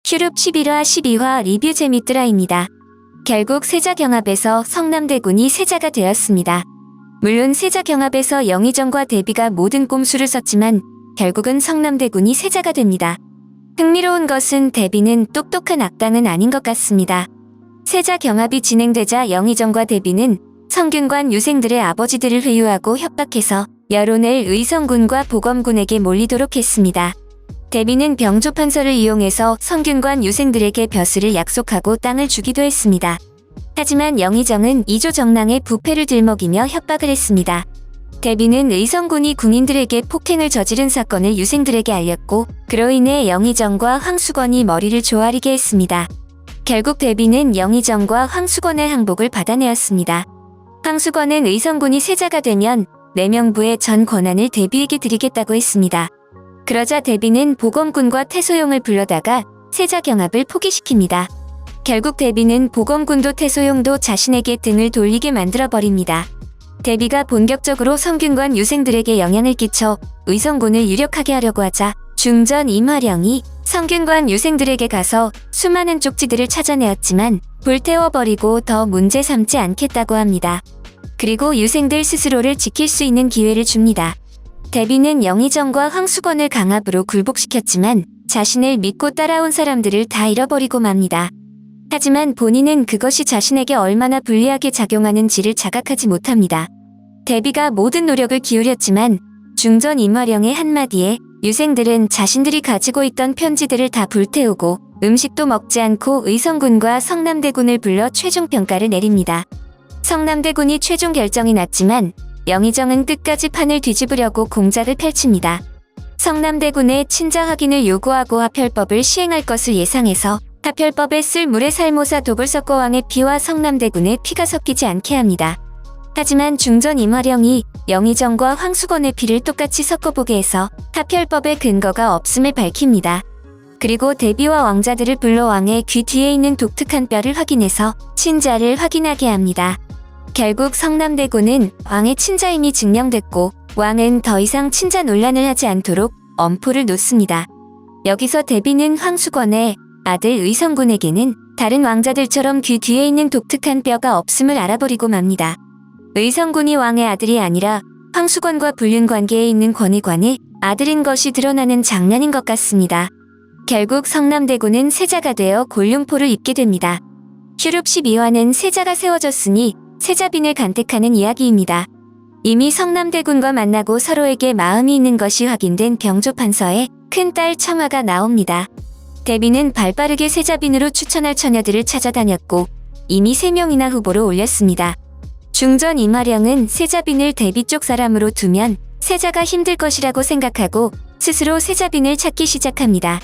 큐룹 11화 12화 리뷰 재밌더라입니다. 결국 세자경합에서 성남대군이 세자가 되었습니다. 물론 세자경합에서 영의정과 대비가 모든 꼼수를 썼지만 결국은 성남대군이 세자가 됩니다. 흥미로운 것은 대비는 똑똑한 악당은 아닌 것 같습니다. 세자경합이 진행되자 영의정과 대비는 성균관 유생들의 아버지들을 회유하고 협박해서 여론을 의성군과 보검군에게 몰리도록 했습니다. 대비는 병조판서를 이용해서 성균관 유생들에게 벼슬을 약속하고 땅을 주기도 했습니다. 하지만 영의정은 이조정랑의 부패를 들먹이며 협박을 했습니다. 대비는 의성군이 군인들에게 폭행을 저지른 사건을 유생들에게 알렸고 그로 인해 영의정과 황수건이 머리를 조아리게 했습니다. 결국 대비는 영의정과 황수건의 항복을 받아내었습니다. 황수건은 의성군이 세자가 되면 내명부의 전 권한을 대비에게 드리겠다고 했습니다. 그러자 대비는 보검군과 태소용을 불러다가 세자경합을 포기시킵니다. 결국 대비는 보검군도 태소용도 자신에게 등을 돌리게 만들어버립니다. 대비가 본격적으로 성균관 유생들에게 영향을 끼쳐 의성군을 유력하게 하려고 하자 중전 임화령이 성균관 유생들에게 가서 수많은 쪽지들을 찾아내었지만 불태워버리고 더 문제 삼지 않겠다고 합니다. 그리고 유생들 스스로를 지킬 수 있는 기회를 줍니다. 대비는 영의정과 황수건을 강압으로 굴복시켰지만 자신을 믿고 따라온 사람들을 다 잃어버리고 맙니다. 하지만 본인은 그것이 자신에게 얼마나 불리하게 작용하는지를 자각하지 못합니다. 대비가 모든 노력을 기울였지만 중전 임화령의 한마디에 유생들은 자신들이 가지고 있던 편지들을 다 불태우고 음식도 먹지 않고 의성군과 성남대군을 불러 최종 평가를 내립니다. 성남대군이 최종 결정이 났지만 영의정은 끝까지 판을 뒤집으려고 공작을 펼칩니다. 성남대군의 친자 확인을 요구하고 합혈법을 시행할 것을 예상해서 합혈법에 쓸 물에 살모사 독을 섞어 왕의 피와 성남대군의 피가 섞이지 않게 합니다. 하지만 중전 임화령이 영의정과 황수건의 피를 똑같이 섞어보게 해서 합혈법의 근거가 없음을 밝힙니다. 그리고 대비와 왕자들을 불러 왕의 귀 뒤에 있는 독특한 뼈를 확인해서 친자를 확인하게 합니다. 결국 성남대군은 왕의 친자임이 증명됐고 왕은 더 이상 친자 논란을 하지 않도록 엄포를 놓습니다. 여기서 대비는 황수건의 아들 의성군에게는 다른 왕자들처럼 귀 뒤에 있는 독특한 뼈가 없음을 알아버리고 맙니다. 의성군이 왕의 아들이 아니라 황수건과 불륜관계에 있는 권위관의 아들인 것이 드러나는 장면인 것 같습니다. 결국 성남대군은 세자가 되어 골룡포를 입게 됩니다. 큐룹 12화는 세자가 세워졌으니 세자빈을 간택하는 이야기입니다. 이미 성남대군과 만나고 서로에게 마음이 있는 것이 확인된 병조판서에 큰딸 청아가 나옵니다. 대비는 발빠르게 세자빈으로 추천할 처녀들을 찾아다녔고 이미 3명이나 후보로 올렸습니다. 중전 임화령은 세자빈을 대비 쪽 사람으로 두면 세자가 힘들 것이라고 생각하고 스스로 세자빈을 찾기 시작합니다.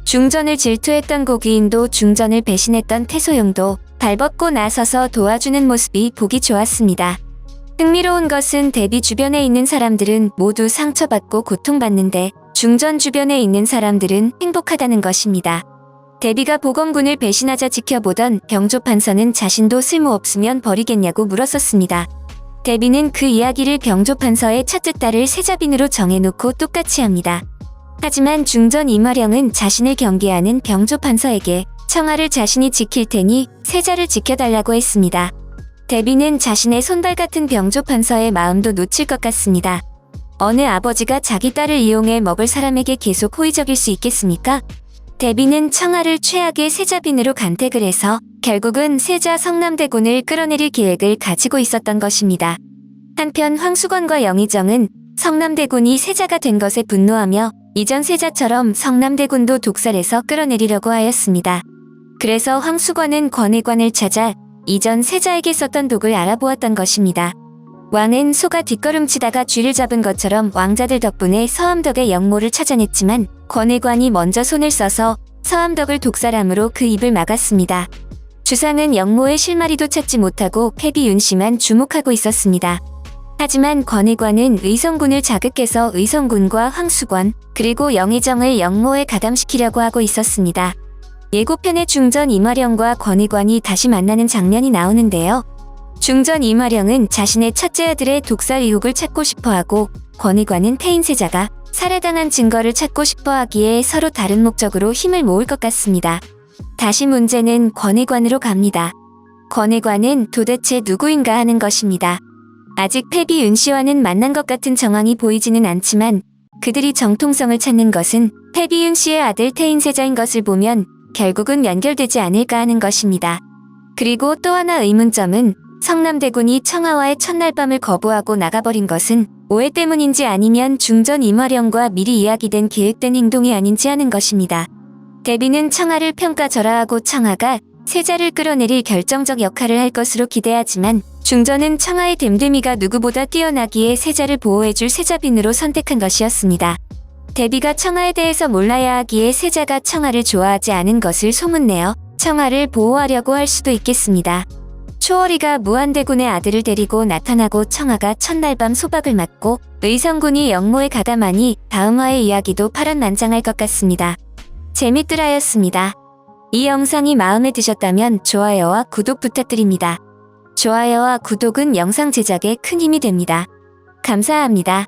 중전을 질투했던 고귀인도 중전을 배신했던 태소용도 발벗고 나서서 도와주는 모습이 보기 좋았습니다. 흥미로운 것은 대비 주변에 있는 사람들은 모두 상처받고 고통받는데 중전 주변에 있는 사람들은 행복하다는 것입니다. 대비가 보검군을 배신하자 지켜보던 병조판서는 자신도 쓸모없으면 버리겠냐고 물었었습니다. 대비는 그 이야기를 병조판서의 첫째 딸을 세자빈으로 정해놓고 똑같이 합니다. 하지만 중전 임화령은 자신을 경계하는 병조판서에게 청아를 자신이 지킬 테니 세자를 지켜달라고 했습니다. 대비는 자신의 손발 같은 병조판서의 마음도 놓칠 것 같습니다. 어느 아버지가 자기 딸을 이용해 먹을 사람에게 계속 호의적일 수 있겠습니까? 대비는 청아를 최악의 세자빈으로 간택을 해서 결국은 세자 성남대군을 끌어내릴 계획을 가지고 있었던 것입니다. 한편 황수건과 영의정은 성남대군이 세자가 된 것에 분노하며 이전 세자처럼 성남대군도 독살해서 끌어내리려고 하였습니다. 그래서 황수건은 권혜관을 찾아 이전 세자에게 썼던 독을 알아보았던 것입니다. 왕은 소가 뒷걸음치다가 쥐를 잡은 것처럼 왕자들 덕분에 서암덕의 영모를 찾아냈지만 권혜관이 먼저 손을 써서 서암덕을 독살함으로 그 입을 막았습니다. 주상은 영모의 실마리도 찾지 못하고 패비윤씨만 주목하고 있었습니다. 하지만 권혜관은 의성군을 자극해서 의성군과 황수건 그리고 영의정을 영모에 가담시키려고 하고 있었습니다. 예고편에 중전 이마령과 권희관이 다시 만나는 장면이 나오는데요. 중전 이마령은 자신의 첫째 아들의 독살 의혹을 찾고 싶어하고 권희관은 태인세자가 살해당한 증거를 찾고 싶어하기에 서로 다른 목적으로 힘을 모을 것 같습니다. 다시 문제는 권희관으로 갑니다. 권희관은 도대체 누구인가 하는 것입니다. 아직 패비 윤씨와는 만난 것 같은 정황이 보이지는 않지만 그들이 정통성을 찾는 것은 패비 윤씨의 아들 태인세자인 것을 보면 결국은 연결되지 않을까 하는 것입니다. 그리고 또 하나 의문점은 성남대군이 청하와의 첫날 밤을 거부하고 나가버린 것은 오해 때문인지 아니면 중전 이마령과 미리 이야기된 계획된 행동이 아닌지 하는 것입니다. 대비는 청하를 평가절하하고 청하가 세자를 끌어내릴 결정적 역할을 할 것으로 기대하지만 중전은 청하의 됨됨이가 누구보다 뛰어나기에 세자를 보호해줄 세자빈으로 선택한 것이었습니다. 대비가 청하에 대해서 몰라야 하기에 세자가 청하를 좋아하지 않은 것을 소문내어 청하를 보호하려고 할 수도 있겠습니다. 초월이가 무한대군의 아들을 데리고 나타나고 청하가 첫날 밤 소박을 맞고 의성군이 영모에 가담하니 다음 화의 이야기도 파란만장할 것 같습니다. 재밌더라였습니다. 이 영상이 마음에 드셨다면 좋아요와 구독 부탁드립니다. 좋아요와 구독은 영상 제작에 큰 힘이 됩니다. 감사합니다.